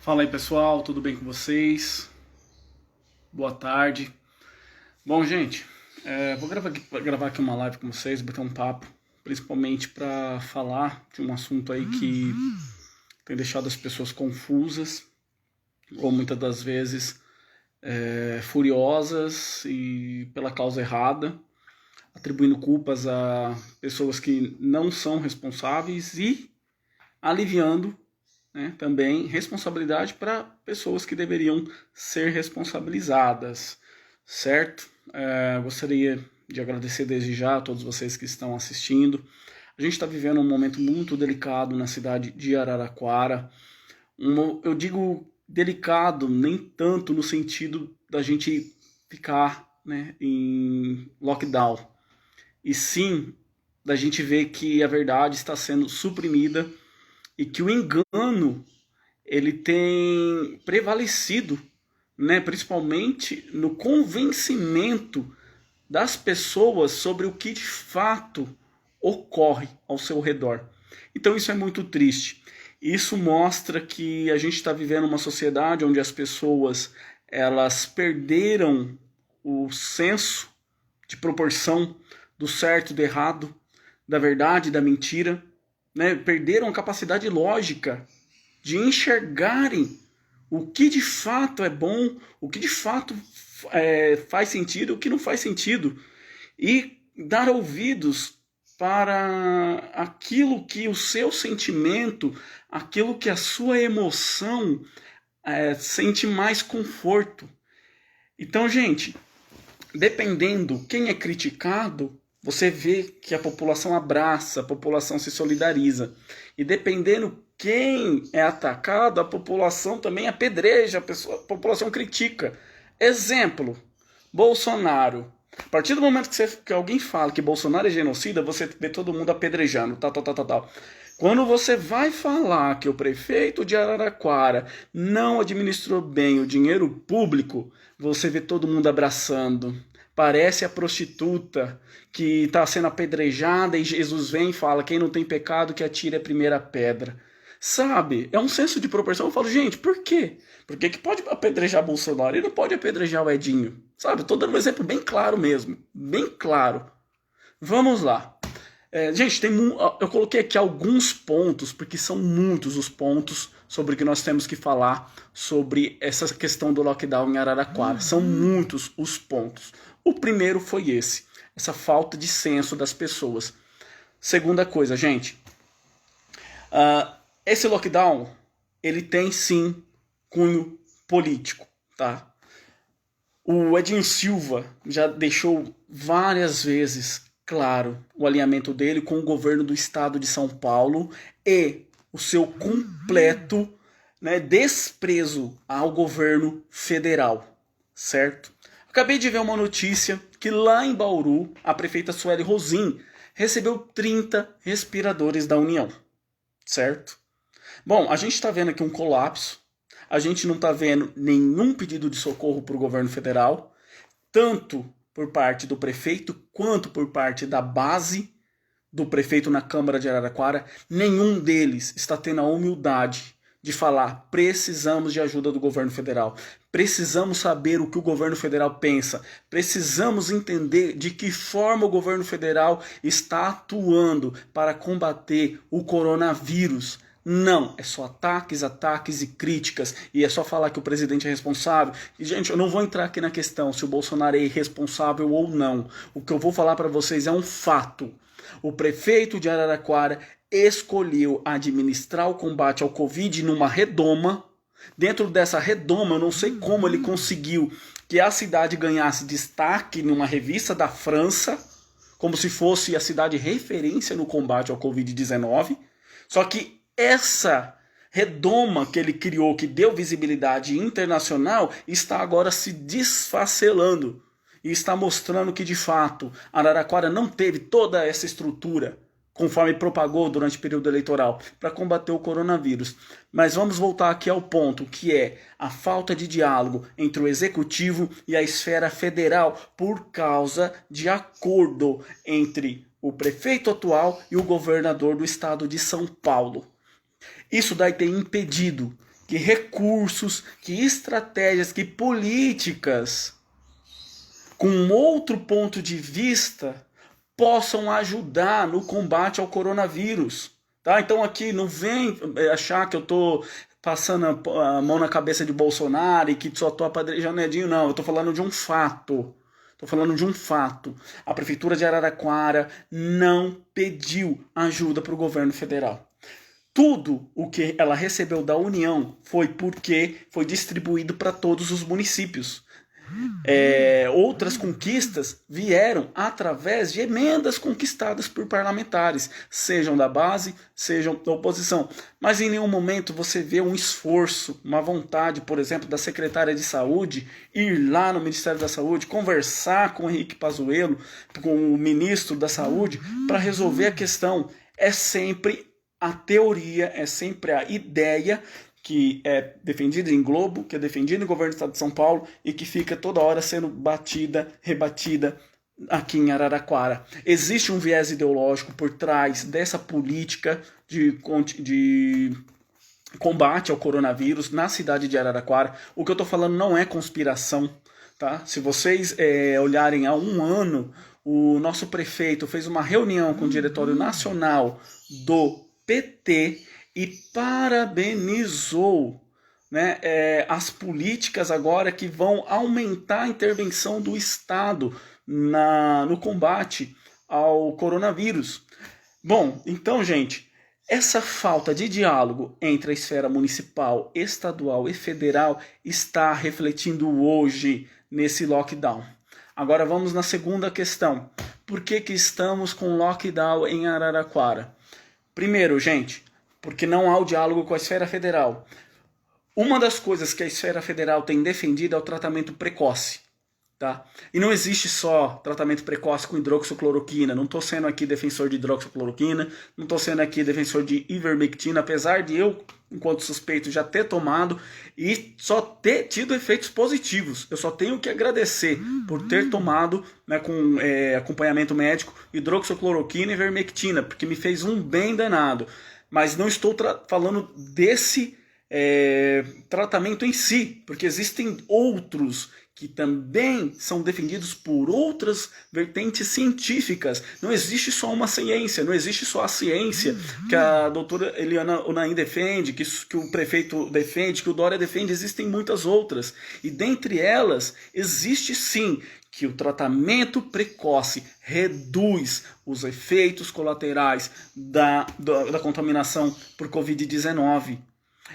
Fala aí pessoal, tudo bem com vocês? Boa tarde. Bom, gente, vou gravar aqui uma live com vocês, bater um papo, principalmente para falar de um assunto aí que tem deixado as pessoas confusas, ou muitas das vezes furiosas e pela causa errada, atribuindo culpas a pessoas que não são responsáveis e aliviando, né, também responsabilidade para pessoas que deveriam ser responsabilizadas, certo? Gostaria de agradecer desde já a todos vocês que estão assistindo. A gente está vivendo um momento muito delicado na cidade de Araraquara. Eu digo delicado nem tanto no sentido da gente ficar, né, em lockdown, e sim da gente ver que a verdade está sendo suprimida e que o engano ele tem prevalecido, né, principalmente no convencimento das pessoas sobre o que de fato ocorre ao seu redor. Então isso é muito triste. Isso mostra que a gente está vivendo uma sociedade onde as pessoas elas perderam o senso de proporção do certo e do errado, da verdade e da mentira, né? Perderam a capacidade lógica de enxergarem o que de fato é bom, o que de fato faz sentido, o que não faz sentido, e dar ouvidos para aquilo que o seu sentimento, aquilo que a sua emoção sente mais conforto. Então, gente, dependendo quem é criticado, você vê que a população abraça, a população se solidariza. E dependendo quem é atacado, a população também apedreja, a população critica. Exemplo, Bolsonaro. A partir do momento que alguém fala que Bolsonaro é genocida, você vê todo mundo apedrejando, tal. Quando você vai falar que o prefeito de Araraquara não administrou bem o dinheiro público, você vê todo mundo abraçando. Parece a prostituta que está sendo apedrejada e Jesus vem e fala: quem não tem pecado que atire a primeira pedra. Sabe? É um senso de proporção. Eu falo, gente, por quê? Por que pode apedrejar Bolsonaro e não pode apedrejar o Edinho? Sabe? Estou dando um exemplo bem claro mesmo. Bem claro. Vamos lá. Gente, eu coloquei aqui alguns pontos, porque são muitos os pontos sobre que nós temos que falar sobre essa questão do lockdown em Araraquara. São muitos os pontos. O primeiro foi essa falta de senso das pessoas. Segunda coisa, gente, esse lockdown, ele tem sim cunho político, tá? O Edinho Silva já deixou várias vezes claro o alinhamento dele com o governo do estado de São Paulo e o seu completo, né, desprezo ao governo federal, certo? Acabei de ver uma notícia que lá em Bauru, a prefeita Sueli Rosim recebeu 30 respiradores da União, certo? Bom, a gente está vendo aqui um colapso, a gente não está vendo nenhum pedido de socorro para o governo federal, tanto por parte do prefeito quanto por parte da base do prefeito na Câmara de Araraquara. Nenhum deles está tendo a humildade de falar: precisamos de ajuda do governo federal, precisamos saber o que o governo federal pensa, precisamos entender de que forma o governo federal está atuando para combater o coronavírus. Não, é só ataques, ataques e críticas, e é só falar que o presidente é responsável. E, gente, eu não vou entrar aqui na questão se o Bolsonaro é irresponsável ou não. O que eu vou falar para vocês é um fato. O prefeito de Araraquara escolheu administrar o combate ao Covid numa redoma. Dentro dessa redoma, eu não sei como ele conseguiu que a cidade ganhasse destaque numa revista da França, como se fosse a cidade referência no combate ao Covid-19. Só que essa redoma que ele criou, que deu visibilidade internacional, está agora se desfacelando e está mostrando que, de fato, Araraquara não teve toda essa estrutura, conforme propagou durante o período eleitoral, para combater o coronavírus. Mas vamos voltar aqui ao ponto, que é a falta de diálogo entre o executivo e a esfera federal por causa de acordo entre o prefeito atual e o governador do estado de São Paulo. Isso daí tem impedido que recursos, que estratégias, que políticas com outro ponto de vista possam ajudar no combate ao coronavírus. Tá? Então aqui não vem achar que eu estou passando a mão na cabeça de Bolsonaro e que só estou apedrejando Edinho, não. Eu estou falando de um fato. Estou falando de um fato. A Prefeitura de Araraquara não pediu ajuda para o governo federal. Tudo o que ela recebeu da União foi porque foi distribuído para todos os municípios. Outras conquistas vieram através de emendas conquistadas por parlamentares, sejam da base, sejam da oposição. Mas em nenhum momento você vê um esforço, uma vontade, por exemplo, da secretária de saúde ir lá no Ministério da Saúde, conversar com o Henrique Pazuello, com o ministro da Saúde, para resolver a questão. É sempre a teoria, é sempre a ideia que é defendida em Globo, que é defendida no governo do estado de São Paulo e que fica toda hora sendo batida, rebatida aqui em Araraquara. Existe um viés ideológico por trás dessa política de combate ao coronavírus na cidade de Araraquara. O que eu estou falando não é conspiração. Tá? Se vocês olharem há um ano, o nosso prefeito fez uma reunião com o Diretório Nacional do PT e parabenizou, né, as políticas agora que vão aumentar a intervenção do Estado no combate ao coronavírus. Bom, então, gente, essa falta de diálogo entre a esfera municipal, estadual e federal está refletindo hoje nesse lockdown. Agora vamos na segunda questão. Por que estamos com lockdown em Araraquara? Primeiro, gente, porque não há o diálogo com a esfera federal. Uma das coisas que a esfera federal tem defendido é o tratamento precoce. Tá? E não existe só tratamento precoce com hidroxicloroquina. Não estou sendo aqui defensor de hidroxicloroquina, não estou sendo aqui defensor de ivermectina, apesar de eu, enquanto suspeito, já ter tomado e só ter tido efeitos positivos. Eu só tenho que agradecer por ter tomado, né, com acompanhamento médico, hidroxicloroquina e ivermectina, porque me fez um bem danado. Mas não estou falando desse tratamento em si, porque existem outros que também são defendidos por outras vertentes científicas. Não existe só uma ciência, não existe só a ciência que a doutora Eliana Onaim defende, que o prefeito defende, que o Dória defende, existem muitas outras. E dentre elas, existe sim que o tratamento precoce reduz os efeitos colaterais da contaminação por Covid-19.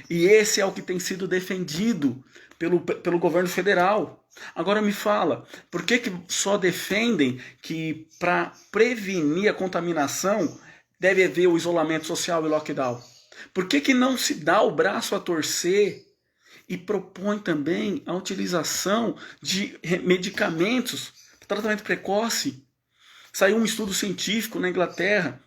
E esse é o que tem sido defendido pelo governo federal. Agora me fala, por que só defendem que para prevenir a contaminação deve haver o isolamento social e lockdown? Por que não se dá o braço a torcer e propõe também a utilização de medicamentos para tratamento precoce? Saiu um estudo científico na Inglaterra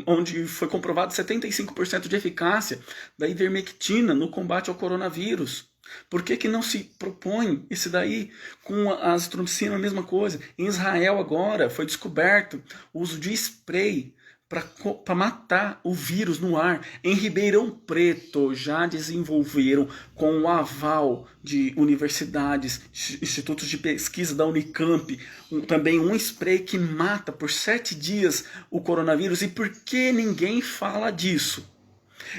onde foi comprovado 75% de eficácia da ivermectina no combate ao coronavírus. Por que não se propõe isso daí com a azitromicina, a mesma coisa? Em Israel agora foi descoberto o uso de spray para matar o vírus no ar. Em Ribeirão Preto já desenvolveram, com o aval de universidades, institutos de pesquisa da Unicamp, também um spray que mata por 7 dias o coronavírus. E por que ninguém fala disso?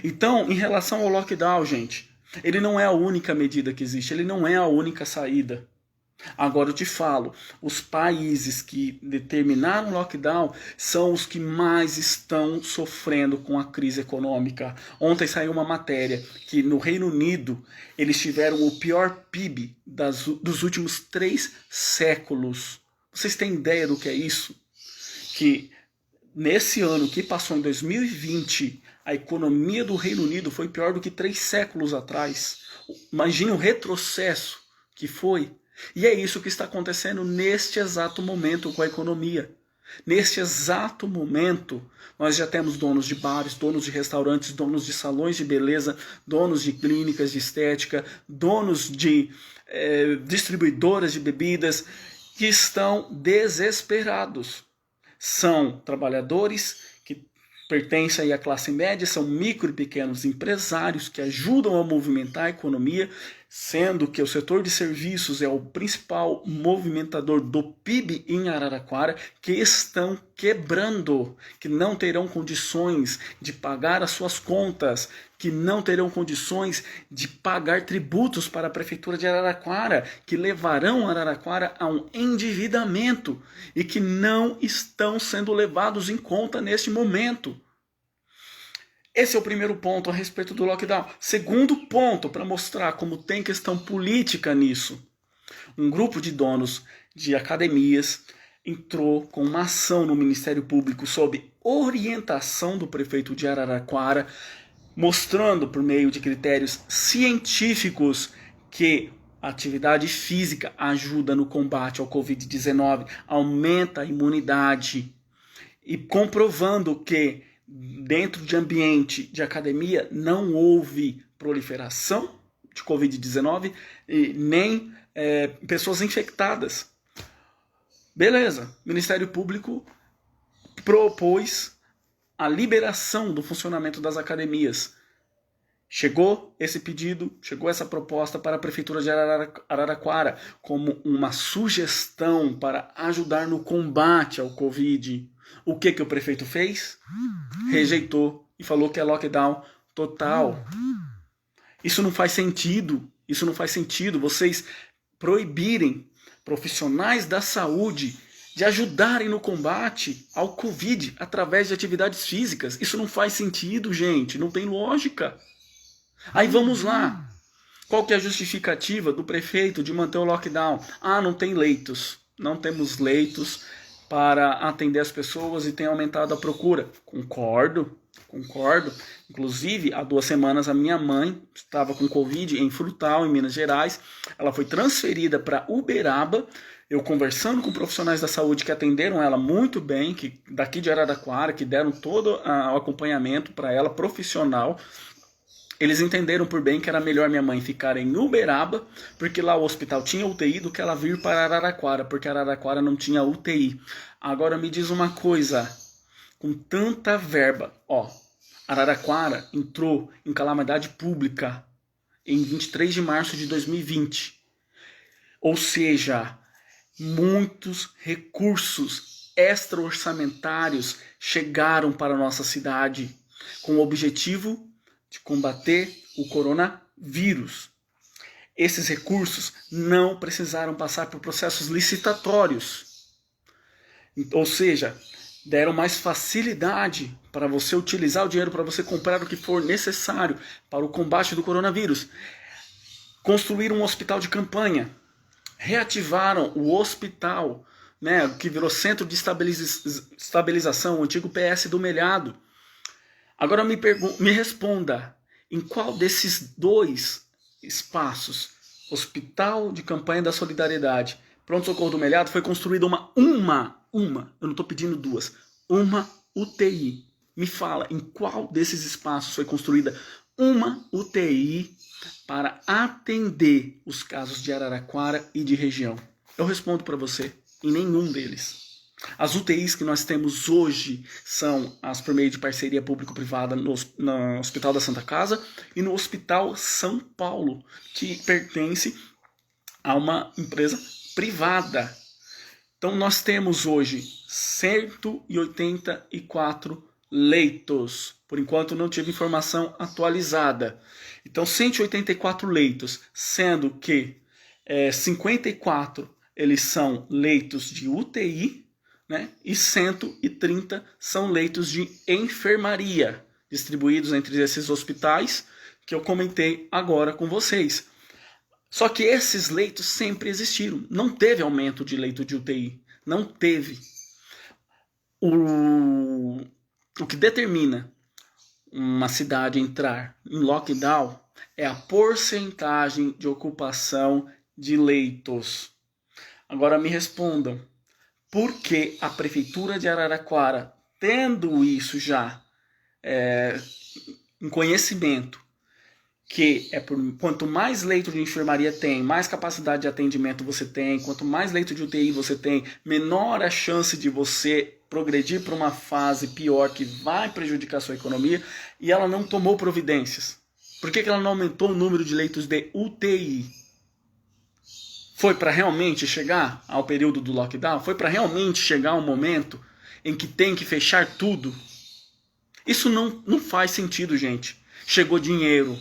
Então, em relação ao lockdown, gente, ele não é a única medida que existe, ele não é a única saída. Agora eu te falo, os países que determinaram o lockdown são os que mais estão sofrendo com a crise econômica. Ontem saiu uma matéria que no Reino Unido eles tiveram o pior PIB dos últimos 3 séculos. Vocês têm ideia do que é isso? Que nesse ano que passou, em 2020, a economia do Reino Unido foi pior do que 3 séculos atrás. Imagine o retrocesso que foi. E é isso que está acontecendo neste exato momento com a economia. Neste exato momento, nós já temos donos de bares, donos de restaurantes, donos de salões de beleza, donos de clínicas de estética, donos de distribuidoras de bebidas que estão desesperados. São trabalhadores que pertence aí à classe média, são micro e pequenos empresários que ajudam a movimentar a economia, sendo que o setor de serviços é o principal movimentador do PIB em Araraquara, que estão quebrando, que não terão condições de pagar as suas contas, que não terão condições de pagar tributos para a Prefeitura de Araraquara, que levarão Araraquara a um endividamento e que não estão sendo levados em conta neste momento. Esse é o primeiro ponto a respeito do lockdown. Segundo ponto, para mostrar como tem questão política nisso. Um grupo de donos de academias entrou com uma ação no Ministério Público sob orientação do prefeito de Araraquara, mostrando por meio de critérios científicos que a atividade física ajuda no combate ao Covid-19, aumenta a imunidade e comprovando que dentro de ambiente de academia não houve proliferação de Covid-19 nem pessoas infectadas. Beleza, o Ministério Público propôs a liberação do funcionamento das academias. Chegou esse pedido, chegou essa proposta para a Prefeitura de Araraquara como uma sugestão para ajudar no combate ao Covid. O que o prefeito fez? Rejeitou e falou que é lockdown total. Isso não faz sentido. Isso não faz sentido. Vocês proibirem profissionais da saúde de ajudarem no combate ao Covid através de atividades físicas. Isso não faz sentido, gente. Não tem lógica. Aí vamos lá. Qual que é a justificativa do prefeito de manter o lockdown? Ah, não tem leitos. Não temos leitos para atender as pessoas e tem aumentado a procura. Concordo. Inclusive, há 2 semanas a minha mãe estava com Covid em Frutal, em Minas Gerais. Ela foi transferida para Uberaba. Eu conversando com profissionais da saúde que atenderam ela muito bem, que daqui de Araraquara, que deram todo o acompanhamento para ela, profissional. Eles entenderam por bem que era melhor minha mãe ficar em Uberaba, porque lá o hospital tinha UTI, do que ela vir para Araraquara, porque Araraquara não tinha UTI. Agora me diz uma coisa, com tanta verba, Araraquara entrou em calamidade pública em 23 de março de 2020. Ou seja, muitos recursos extra-orçamentários chegaram para a nossa cidade com o objetivo de combater o coronavírus. Esses recursos não precisaram passar por processos licitatórios. Ou seja, deram mais facilidade para você utilizar o dinheiro para você comprar o que for necessário para o combate do coronavírus. Construíram um hospital de campanha. Reativaram o hospital, que virou centro de estabilização, o antigo PS do Melhado. Agora me responda, em qual desses 2 espaços, Hospital de Campanha da Solidariedade, Pronto-Socorro do Melhado, foi construída uma, eu não estou pedindo 2, uma UTI. Me fala, em qual desses espaços foi construída uma UTI para atender os casos de Araraquara e de região? Eu respondo para você, em nenhum deles. As UTIs que nós temos hoje são as por meio de parceria público-privada no Hospital da Santa Casa e no Hospital São Paulo, que pertence a uma empresa privada. Então nós temos hoje 184 leitos. Por enquanto não tive informação atualizada. Então 184 leitos, sendo que 54 eles são leitos de UTI, e 130 são leitos de enfermaria, distribuídos entre esses hospitais que eu comentei agora com vocês. Só que esses leitos sempre existiram. Não teve aumento de leito de UTI. Não teve. O que determina uma cidade entrar em lockdown é a porcentagem de ocupação de leitos. Agora me respondam. Por que a Prefeitura de Araraquara, tendo isso já em conhecimento, que quanto mais leito de enfermaria tem, mais capacidade de atendimento você tem, quanto mais leito de UTI você tem, menor a chance de você progredir para uma fase pior que vai prejudicar a sua economia, e ela não tomou providências. Por que ela não aumentou o número de leitos de UTI? Foi para realmente chegar ao período do lockdown? Foi para realmente chegar ao momento em que tem que fechar tudo? Isso não faz sentido, gente. Chegou dinheiro.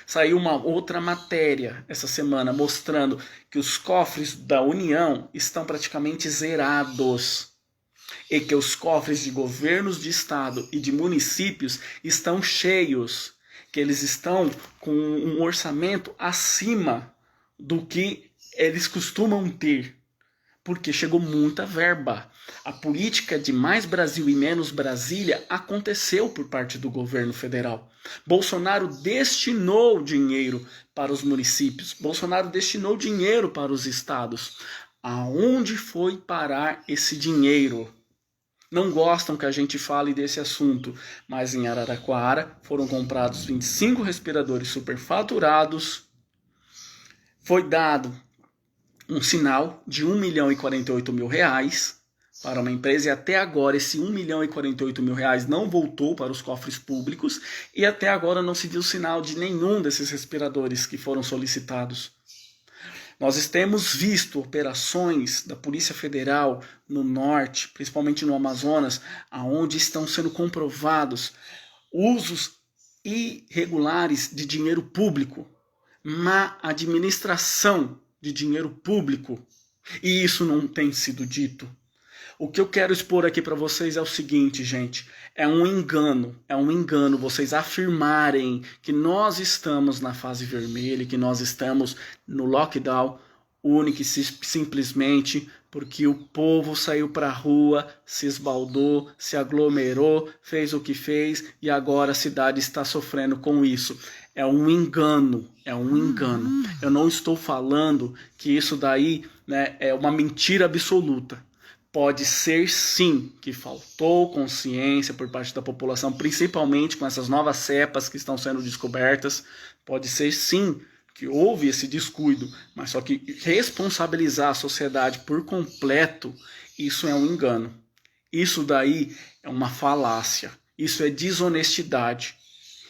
Saiu uma outra matéria essa semana mostrando que os cofres da União estão praticamente zerados e que os cofres de governos de estado e de municípios estão cheios, que eles estão com um orçamento acima do que eles costumam ter, porque chegou muita verba. A política de mais Brasil e menos Brasília aconteceu por parte do governo federal. Bolsonaro destinou dinheiro para os municípios, Bolsonaro destinou dinheiro para os estados. Aonde foi parar esse dinheiro? Não gostam que a gente fale desse assunto, mas em Araraquara foram comprados 25 respiradores superfaturados. Foi dado um sinal de R$ 1.048.000 para uma empresa, e até agora esse R$ 1.048.000 não voltou para os cofres públicos, e até agora não se viu sinal de nenhum desses respiradores que foram solicitados. Nós temos visto operações da Polícia Federal no norte, principalmente no Amazonas, onde estão sendo comprovados usos irregulares de dinheiro público, má administração de dinheiro público, e isso não tem sido dito. O que eu quero expor aqui para vocês é o seguinte, gente, é um engano vocês afirmarem que nós estamos na fase vermelha, que nós estamos no lockdown único e simplesmente porque o povo saiu para a rua, se esbaldou, se aglomerou, fez o que fez e agora a cidade está sofrendo com isso. É um engano, é um engano. Eu não estou falando que isso daí, né, é uma mentira absoluta. Pode ser sim que faltou consciência por parte da população, principalmente com essas novas cepas que estão sendo descobertas. Pode ser sim que houve esse descuido, mas só que responsabilizar a sociedade por completo, isso é um engano. Isso daí é uma falácia, isso é desonestidade.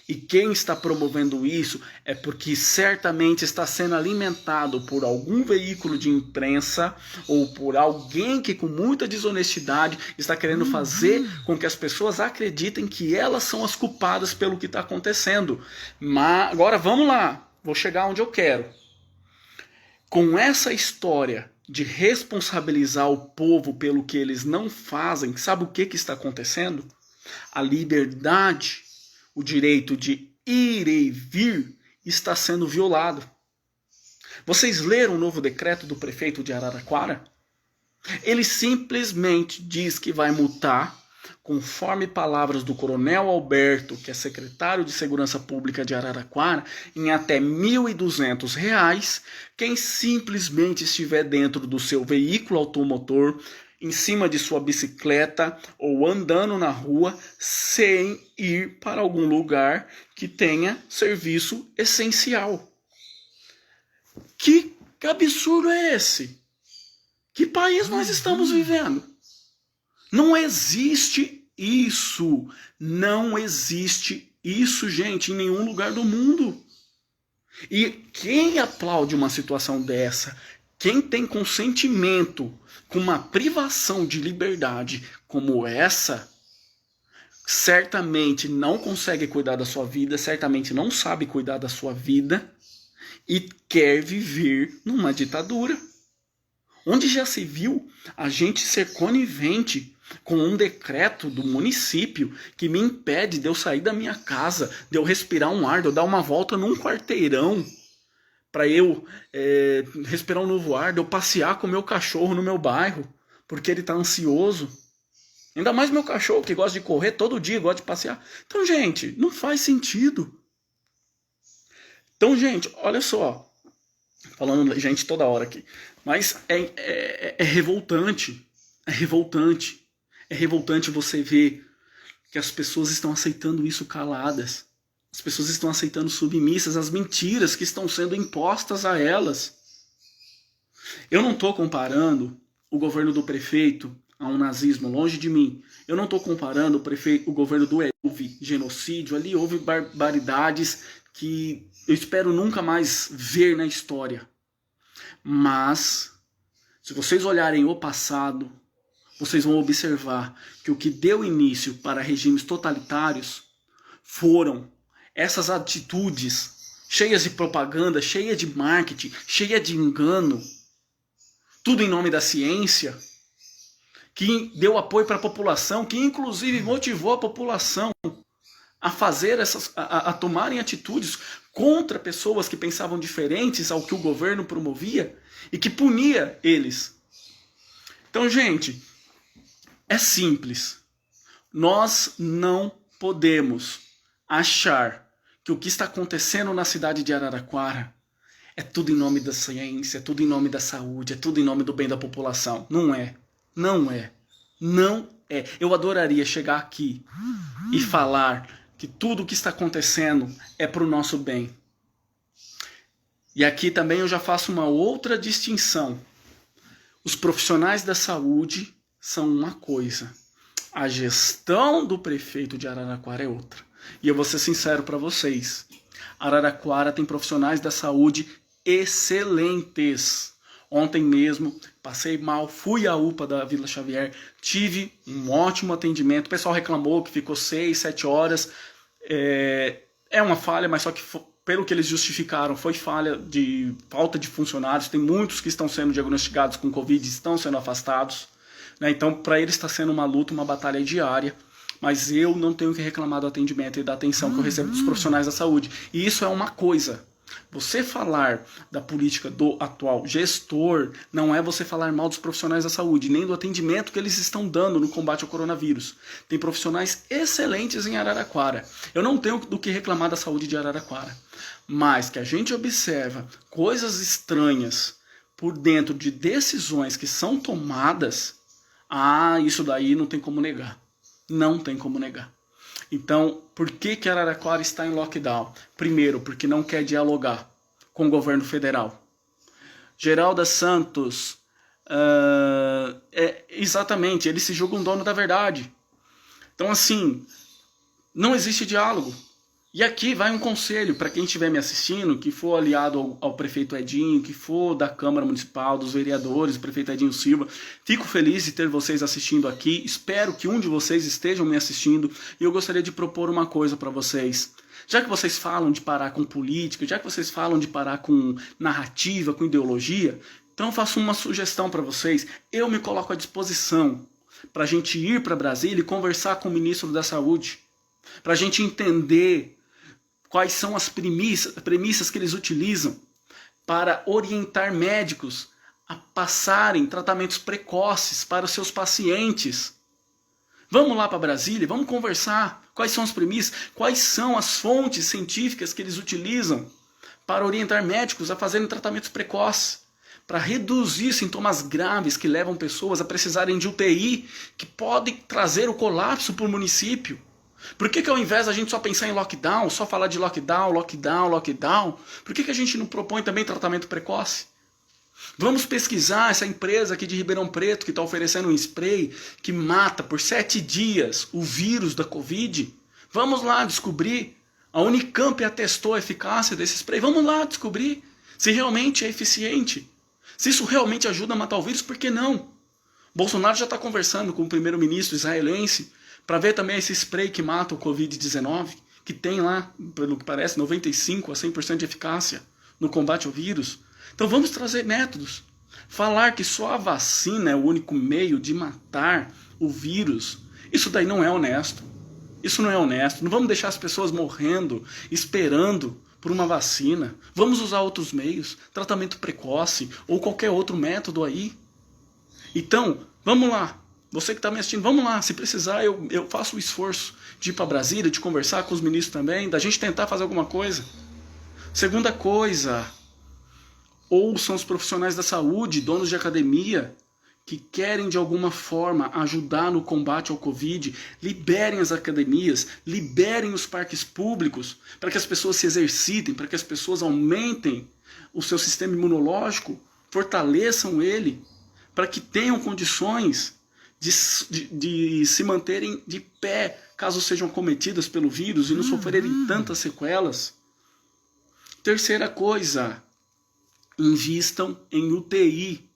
E quem está promovendo isso é porque certamente está sendo alimentado por algum veículo de imprensa ou por alguém que com muita desonestidade está querendo fazer com que as pessoas acreditem que elas são as culpadas pelo que está acontecendo. Mas agora vamos lá, vou chegar onde eu quero. Com essa história de responsabilizar o povo pelo que eles não fazem, sabe o que está acontecendo? A liberdade, o direito de ir e vir está sendo violado. Vocês leram o novo decreto do prefeito de Araraquara? Ele simplesmente diz que vai multar, conforme palavras do Coronel Alberto, que é secretário de Segurança Pública de Araraquara, em até R$ 1.200, quem simplesmente estiver dentro do seu veículo automotor, em cima de sua bicicleta ou andando na rua sem ir para algum lugar que tenha serviço essencial. Que absurdo é esse? Que país nós estamos vivendo? Não existe isso. Não existe isso, gente, em nenhum lugar do mundo. E quem aplaude uma situação dessa, quem tem consentimento com uma privação de liberdade como essa, certamente não consegue cuidar da sua vida, certamente não sabe cuidar da sua vida e quer viver numa ditadura. Onde já se viu a gente ser conivente com um decreto do município que me impede de eu sair da minha casa, de eu respirar um ar, de eu dar uma volta num quarteirão para eu respirar um novo ar, de eu passear com o meu cachorro no meu bairro, porque ele está ansioso. Ainda mais meu cachorro, que gosta de correr todo dia, gosta de passear. Então, gente, não faz sentido. Então, gente, olha só. Falando gente toda hora aqui. Mas é revoltante. É revoltante. É revoltante você ver que as pessoas estão aceitando isso caladas. As pessoas estão aceitando submissas as mentiras que estão sendo impostas a elas. Eu não estou comparando o governo do prefeito a um nazismo, longe de mim. Eu não estou comparando o governo do houve genocídio, ali houve barbaridades que eu espero nunca mais ver na história. Mas, se vocês olharem o passado, vocês vão observar que o que deu início para regimes totalitários foram essas atitudes cheias de propaganda, cheias de marketing, cheias de engano, tudo em nome da ciência, que deu apoio para a população, que inclusive motivou a população a fazer a tomarem atitudes contra pessoas que pensavam diferentes ao que o governo promovia e que punia eles. Então, gente, é simples. Nós não podemos achar que o que está acontecendo na cidade de Araraquara é tudo em nome da ciência, é tudo em nome da saúde, é tudo em nome do bem da população. Não é. Não é. Não é. Eu adoraria chegar aqui e falar que tudo o que está acontecendo é para o nosso bem. E aqui também eu já faço uma outra distinção. Os profissionais da saúde são uma coisa. A gestão do prefeito de Araraquara é outra. E eu vou ser sincero para vocês. Araraquara tem profissionais da saúde excelentes. Ontem mesmo, passei mal, fui à UPA da Vila Xavier, tive um ótimo atendimento. O pessoal reclamou que ficou 6, 7 horas. É uma falha, mas só que pelo que eles justificaram, foi falta de funcionários. Tem muitos que estão sendo diagnosticados com Covid e estão sendo afastados. Né? Então, para eles está sendo uma luta, uma batalha diária. Mas eu não tenho que reclamar do atendimento e da atenção que eu recebo dos profissionais da saúde. E isso é uma coisa. Você falar da política do atual gestor não é você falar mal dos profissionais da saúde, nem do atendimento que eles estão dando no combate ao coronavírus. Tem profissionais excelentes em Araraquara. Eu não tenho do que reclamar da saúde de Araraquara. Mas que a gente observa coisas estranhas por dentro de decisões que são tomadas, isso daí não tem como negar. Não tem como negar. Então, por que Araraquara está em lockdown? Primeiro, porque não quer dialogar com o governo federal. Geralda Santos, exatamente, ele se julga um dono da verdade. Então, assim, não existe diálogo. E aqui vai um conselho para quem estiver me assistindo, que for aliado ao prefeito Edinho, que for da Câmara Municipal, dos vereadores, o prefeito Edinho Silva. Fico feliz de ter vocês assistindo aqui. Espero que um de vocês estejam me assistindo. E eu gostaria de propor uma coisa para vocês. Já que vocês falam de parar com política, já que vocês falam de parar com narrativa, com ideologia, então eu faço uma sugestão para vocês. Eu me coloco à disposição para a gente ir para Brasília e conversar com o ministro da Saúde. Para a gente entender quais são as premissas que eles utilizam para orientar médicos a passarem tratamentos precoces para os seus pacientes. Vamos lá para Brasília, vamos conversar. Quais são as premissas, quais são as fontes científicas que eles utilizam para orientar médicos a fazerem tratamentos precoces, para reduzir sintomas graves que levam pessoas a precisarem de UTI, que podem trazer o colapso para o município. Por que ao invés da gente só pensar em lockdown, só falar de lockdown, por que a gente não propõe também tratamento precoce? Vamos pesquisar essa empresa aqui de Ribeirão Preto que está oferecendo um spray que mata por 7 dias o vírus da Covid. Vamos lá descobrir. A Unicamp atestou a eficácia desse spray. Vamos lá descobrir se realmente é eficiente. Se isso realmente ajuda a matar o vírus, por que não? Bolsonaro já está conversando com o primeiro-ministro israelense para ver também esse spray que mata o Covid-19, que tem lá, pelo que parece, 95% a 100% de eficácia no combate ao vírus. Então vamos trazer métodos. Falar que só a vacina é o único meio de matar o vírus, isso daí não é honesto. Isso não é honesto. Não vamos deixar as pessoas morrendo, esperando por uma vacina. Vamos usar outros meios, tratamento precoce ou qualquer outro método aí. Então, vamos lá. Você que está me assistindo, vamos lá. Se precisar, eu faço o esforço de ir para Brasília, de conversar com os ministros também, da gente tentar fazer alguma coisa. Segunda coisa, ouçam os profissionais da saúde, donos de academia, que querem de alguma forma ajudar no combate ao Covid, liberem as academias, liberem os parques públicos, para que as pessoas se exercitem, para que as pessoas aumentem o seu sistema imunológico, fortaleçam ele, para que tenham condições de se manterem de pé, caso sejam cometidas pelo vírus e não sofrerem tantas sequelas. Terceira coisa, invistam em UTI.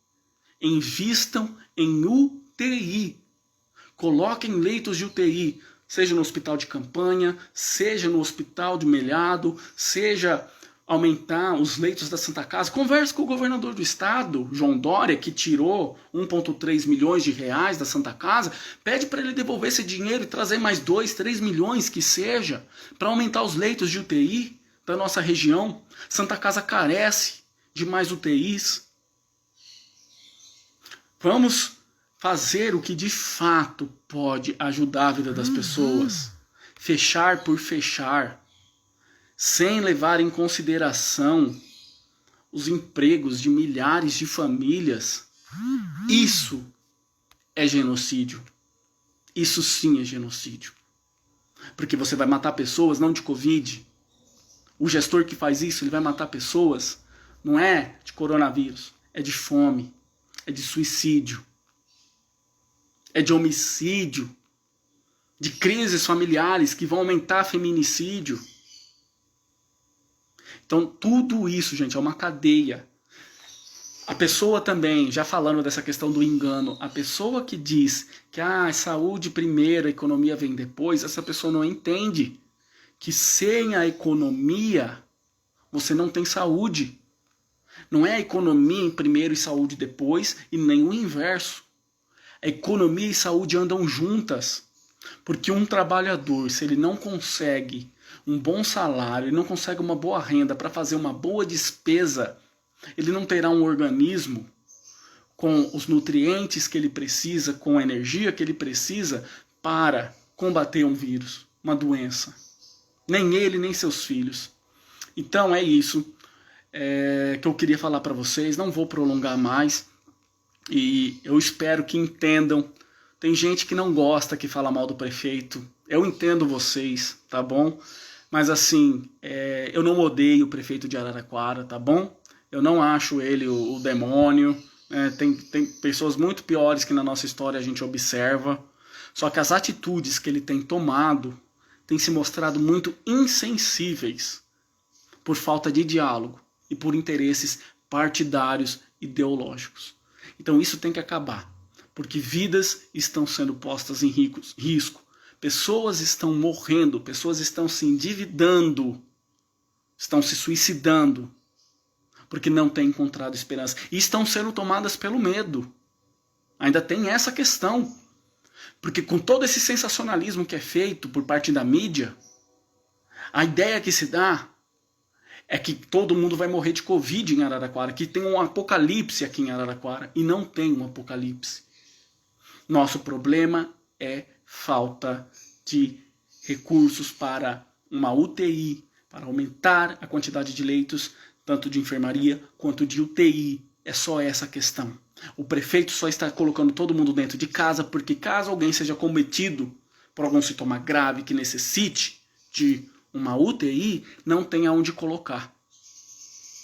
Invistam em UTI. Coloquem leitos de UTI, seja no hospital de campanha, seja no hospital de Melhado, seja aumentar os leitos da Santa Casa. Converse com o governador do estado, João Dória, que tirou 1,3 milhões de reais da Santa Casa. Pede para ele devolver esse dinheiro e trazer mais 2, 3 milhões que seja, para aumentar os leitos de UTI da nossa região. Santa Casa carece de mais UTIs. Vamos fazer o que de fato pode ajudar a vida das pessoas. Fechar por fechar, sem levar em consideração os empregos de milhares de famílias. Isso é genocídio. Isso sim é genocídio. Porque você vai matar pessoas não de Covid. O gestor que faz isso, ele vai matar pessoas, não é de coronavírus, é de fome. É de suicídio, é de homicídio, de crises familiares que vão aumentar feminicídio. Então tudo isso, gente, é uma cadeia. A pessoa também, já falando dessa questão do engano, a pessoa que diz que saúde primeiro, a economia vem depois, essa pessoa não entende que sem a economia você não tem saúde. Não é a economia em primeiro e saúde depois, e nem o inverso. A economia e saúde andam juntas. Porque um trabalhador, se ele não consegue um bom salário, ele não consegue uma boa renda para fazer uma boa despesa, ele não terá um organismo com os nutrientes que ele precisa, com a energia que ele precisa para combater um vírus, uma doença. Nem ele, nem seus filhos. Então é isso. Que eu queria falar para vocês, não vou prolongar mais e eu espero que entendam. Tem gente que não gosta que fala mal do prefeito, eu entendo vocês, tá bom? Mas assim, eu não odeio o prefeito de Araraquara, tá bom? Eu não acho ele o demônio, tem pessoas muito piores que na nossa história a gente observa, só que as atitudes que ele tem tomado têm se mostrado muito insensíveis por falta de diálogo e por interesses partidários ideológicos. Então isso tem que acabar, porque vidas estão sendo postas em risco, pessoas estão morrendo, pessoas estão se endividando, estão se suicidando, porque não têm encontrado esperança, e estão sendo tomadas pelo medo. Ainda tem essa questão, porque com todo esse sensacionalismo que é feito por parte da mídia, a ideia que se dá é que todo mundo vai morrer de Covid em Araraquara, que tem um apocalipse aqui em Araraquara, e não tem um apocalipse. Nosso problema é falta de recursos para uma UTI, para aumentar a quantidade de leitos, tanto de enfermaria quanto de UTI. É só essa a questão. O prefeito só está colocando todo mundo dentro de casa, porque caso alguém seja cometido por algum sintoma grave que necessite de uma UTI, não tem aonde colocar.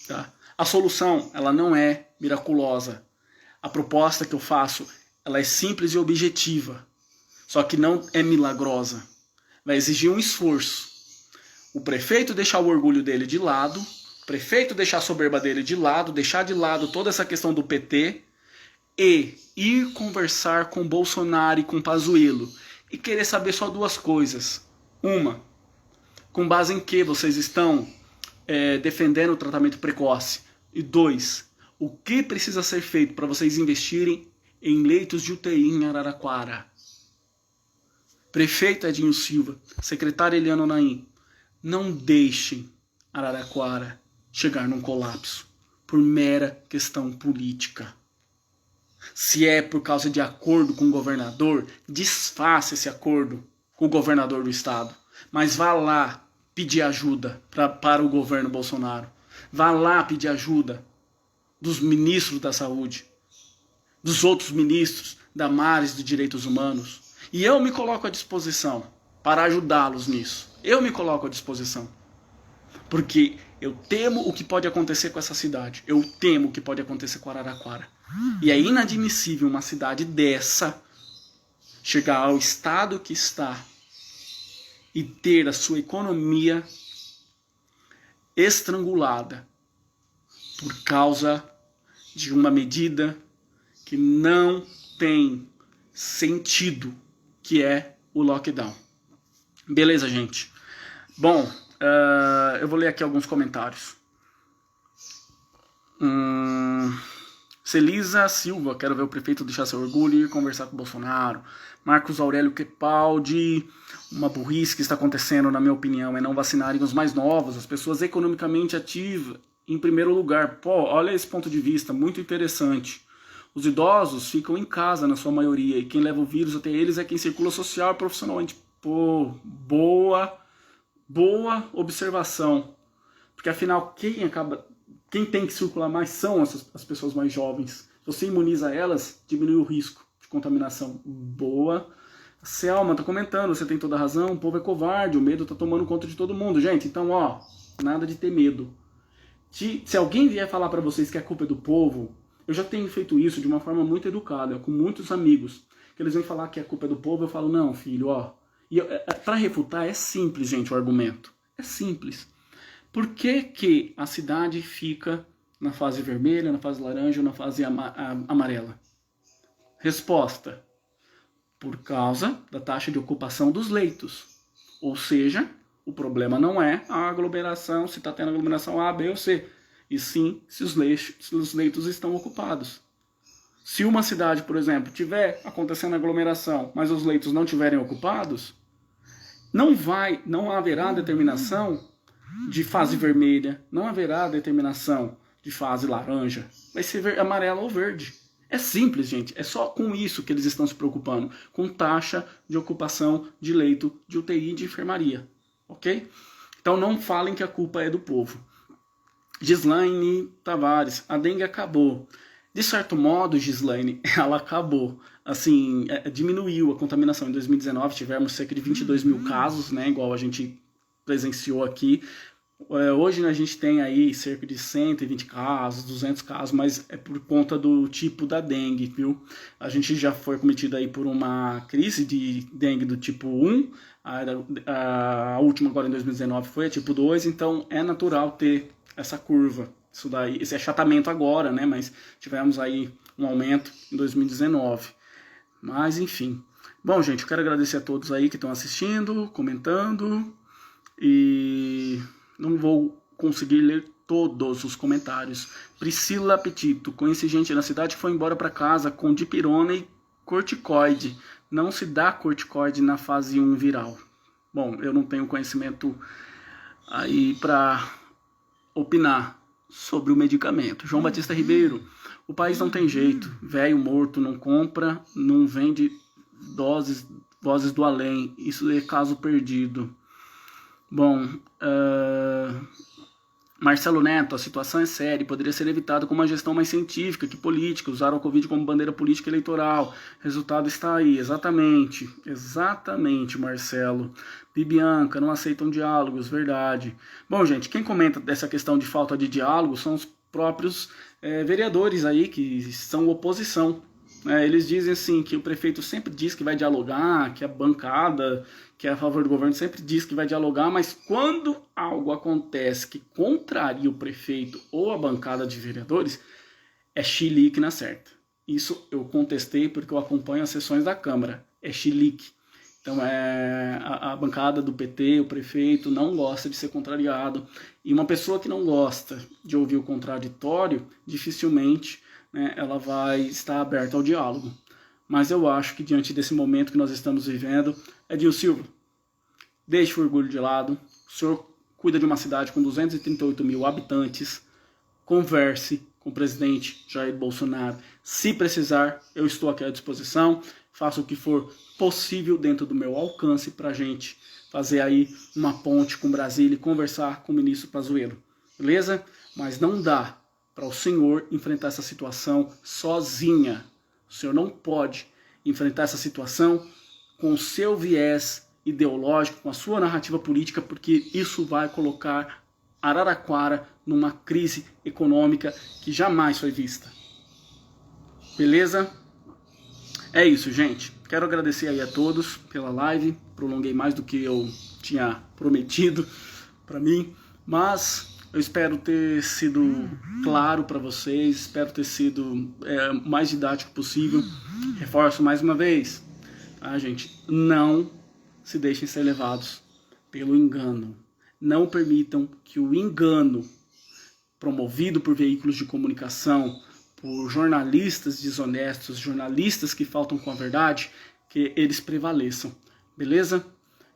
Tá? A solução, ela não é miraculosa. A proposta que eu faço, ela é simples e objetiva. Só que não é milagrosa. Vai exigir um esforço. O prefeito deixar o orgulho dele de lado, o prefeito deixar a soberba dele de lado, deixar de lado toda essa questão do PT e ir conversar com Bolsonaro e com Pazuello e querer saber só duas coisas. Uma, com base em que vocês estão defendendo o tratamento precoce? E dois, o que precisa ser feito para vocês investirem em leitos de UTI em Araraquara? Prefeito Edinho Silva, secretário Eliano Naim, não deixem Araraquara chegar num colapso por mera questão política. Se é por causa de acordo com o governador, desfaça esse acordo com o governador do estado. Mas vá lá pedir ajuda para o governo Bolsonaro. Vá lá pedir ajuda dos ministros da saúde. dos outros ministros, Damares de Direitos Humanos. E eu me coloco à disposição para ajudá-los nisso. Eu me coloco à disposição. Porque eu temo o que pode acontecer com essa cidade. Eu temo o que pode acontecer com Araraquara. E é inadmissível uma cidade dessa chegar ao estado que está e ter a sua economia estrangulada por causa de uma medida que não tem sentido, que é o lockdown. Beleza, gente? Bom, eu vou ler aqui alguns comentários. Celisa Silva, quero ver o prefeito deixar seu orgulho e ir conversar com o Bolsonaro. Marcos Aurélio Crepaldi, uma burrice que está acontecendo, na minha opinião, é não vacinarem os mais novos, as pessoas economicamente ativas, em primeiro lugar. Pô, olha esse ponto de vista, muito interessante. Os idosos ficam em casa, na sua maioria, e quem leva o vírus até eles é quem circula social e profissionalmente. Pô, boa observação. Porque afinal, quem tem que circular mais são as pessoas mais jovens. Se você imuniza elas, diminui o risco de contaminação. Boa. A Selma tá comentando, você tem toda a razão, o povo é covarde, o medo tá tomando conta de todo mundo. Gente, então, ó, nada de ter medo. Se alguém vier falar para vocês que a culpa é do povo, eu já tenho feito isso de uma forma muito educada, com muitos amigos, que eles vêm falar que a culpa é do povo, eu falo, não, filho, ó. E para refutar é simples, gente, o argumento. É simples. Por que a cidade fica na fase vermelha, na fase laranja ou na fase amarela? Resposta: por causa da taxa de ocupação dos leitos. Ou seja, o problema não é a aglomeração, se está tendo aglomeração A, B ou C, e sim se os leitos estão ocupados. Se uma cidade, por exemplo, tiver acontecendo aglomeração, mas os leitos não estiverem ocupados, não haverá determinação de fase vermelha, não haverá determinação de fase laranja, vai ser amarela ou verde. É simples, gente, é só com isso que eles estão se preocupando, com taxa de ocupação de leito de UTI e de enfermaria, ok? Então não falem que a culpa é do povo. Gislaine Tavares, a dengue acabou. De certo modo, Gislaine, ela acabou. Assim, diminuiu a contaminação. Em 2019 tivemos cerca de 22 mil casos, né, igual a gente presenciou aqui. Hoje a gente tem aí cerca de 120 casos, 200 casos, mas é por conta do tipo da dengue, viu? A gente já foi cometido aí por uma crise de dengue do tipo 1, a última agora em 2019 foi a tipo 2, então é natural ter essa curva, esse achatamento agora, né? Mas tivemos aí um aumento em 2019. Mas enfim. Bom, gente, eu quero agradecer a todos aí que estão assistindo, comentando, e não vou conseguir ler todos os comentários. Priscila Petito, conheci gente na cidade que foi embora para casa com dipirona e corticoide. Não se dá corticoide na fase 1 viral. Bom, eu não tenho conhecimento aí para opinar sobre o medicamento. João Batista Ribeiro, o país não tem jeito. Velho morto não compra, não vende vozes do além. Isso é caso perdido. Bom, Marcelo Neto, a situação é séria e poderia ser evitada com uma gestão mais científica que política. Usaram a Covid como bandeira política eleitoral. Resultado está aí, exatamente, Marcelo. Bibianca, não aceitam diálogos, verdade. Bom, gente, quem comenta dessa questão de falta de diálogo são os próprios vereadores aí que são oposição. Eles dizem assim que o prefeito sempre diz que vai dialogar, que a bancada que é a favor do governo sempre diz que vai dialogar, mas quando algo acontece que contraria o prefeito ou a bancada de vereadores, é chilique na certa. Isso eu contestei porque eu acompanho as sessões da Câmara, é chilique. Então a bancada do PT, o prefeito, não gosta de ser contrariado. E uma pessoa que não gosta de ouvir o contraditório, dificilmente, né, ela vai estar aberta ao diálogo. Mas eu acho que diante desse momento que nós estamos vivendo, Edinho Silva, deixe o orgulho de lado. O senhor cuida de uma cidade com 238 mil habitantes. Converse com o presidente Jair Bolsonaro. Se precisar, eu estou aqui à disposição. Faça o que for possível dentro do meu alcance para a gente fazer aí uma ponte com Brasília e conversar com o ministro Pazuello. Beleza? Mas não dá para o senhor enfrentar essa situação sozinha. O senhor não pode enfrentar essa situação com o seu viés ideológico, com a sua narrativa política, porque isso vai colocar Araraquara numa crise econômica que jamais foi vista. Beleza? É isso, gente. Quero agradecer aí a todos pela live. Prolonguei mais do que eu tinha prometido para mim, mas eu espero ter sido claro para vocês, espero ter sido o mais didático possível. Reforço mais uma vez, tá, gente? Não se deixem ser levados pelo engano. Não permitam que o engano promovido por veículos de comunicação, por jornalistas desonestos, jornalistas que faltam com a verdade, que eles prevaleçam, beleza?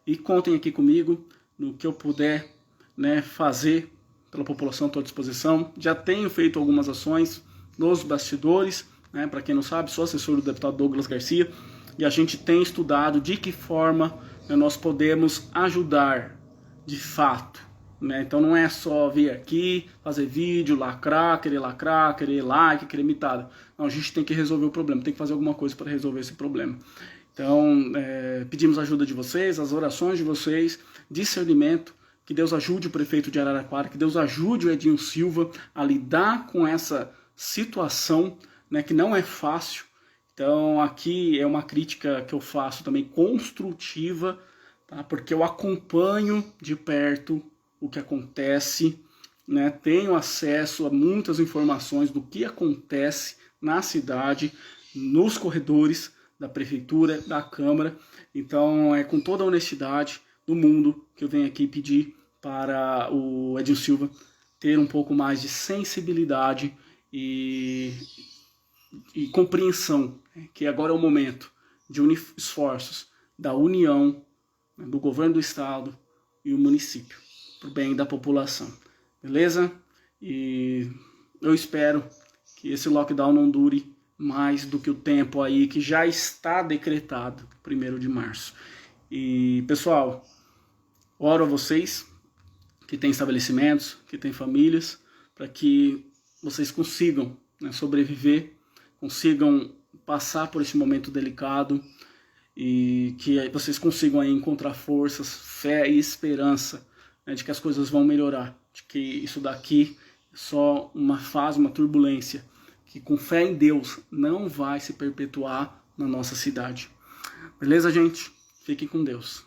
E contem aqui comigo no que eu puder, né, fazer pela população, estou à disposição. Já tenho feito algumas ações nos bastidores, né, para quem não sabe, sou assessor do deputado Douglas Garcia, e a gente tem estudado de que forma, né, nós podemos ajudar de fato. Então não é só vir aqui, fazer vídeo, lacrar, querer like, querer imitada. Não, a gente tem que resolver o problema, tem que fazer alguma coisa para resolver esse problema. Então, pedimos a ajuda de vocês, as orações de vocês, discernimento, que Deus ajude o prefeito de Araraquara, que Deus ajude o Edinho Silva a lidar com essa situação, né, que não é fácil. Então aqui é uma crítica que eu faço também construtiva, tá? Porque eu acompanho de perto o que acontece, né? Tenho acesso a muitas informações do que acontece na cidade, nos corredores da prefeitura, da Câmara. Então é com toda a honestidade do mundo que eu venho aqui pedir para o Edinho Silva ter um pouco mais de sensibilidade e compreensão, né? Que agora é o momento de unir esforços da União, né, do governo do estado e o município, para o bem da população, beleza? E eu espero que esse lockdown não dure mais do que o tempo aí que já está decretado, 1º de março. E, pessoal, oro a vocês que têm estabelecimentos, que têm famílias, para que vocês consigam, né, sobreviver, consigam passar por esse momento delicado e que vocês consigam aí encontrar forças, fé e esperança, né, de que as coisas vão melhorar, de que isso daqui é só uma fase, uma turbulência, que com fé em Deus não vai se perpetuar na nossa cidade. Beleza, gente? Fiquem com Deus.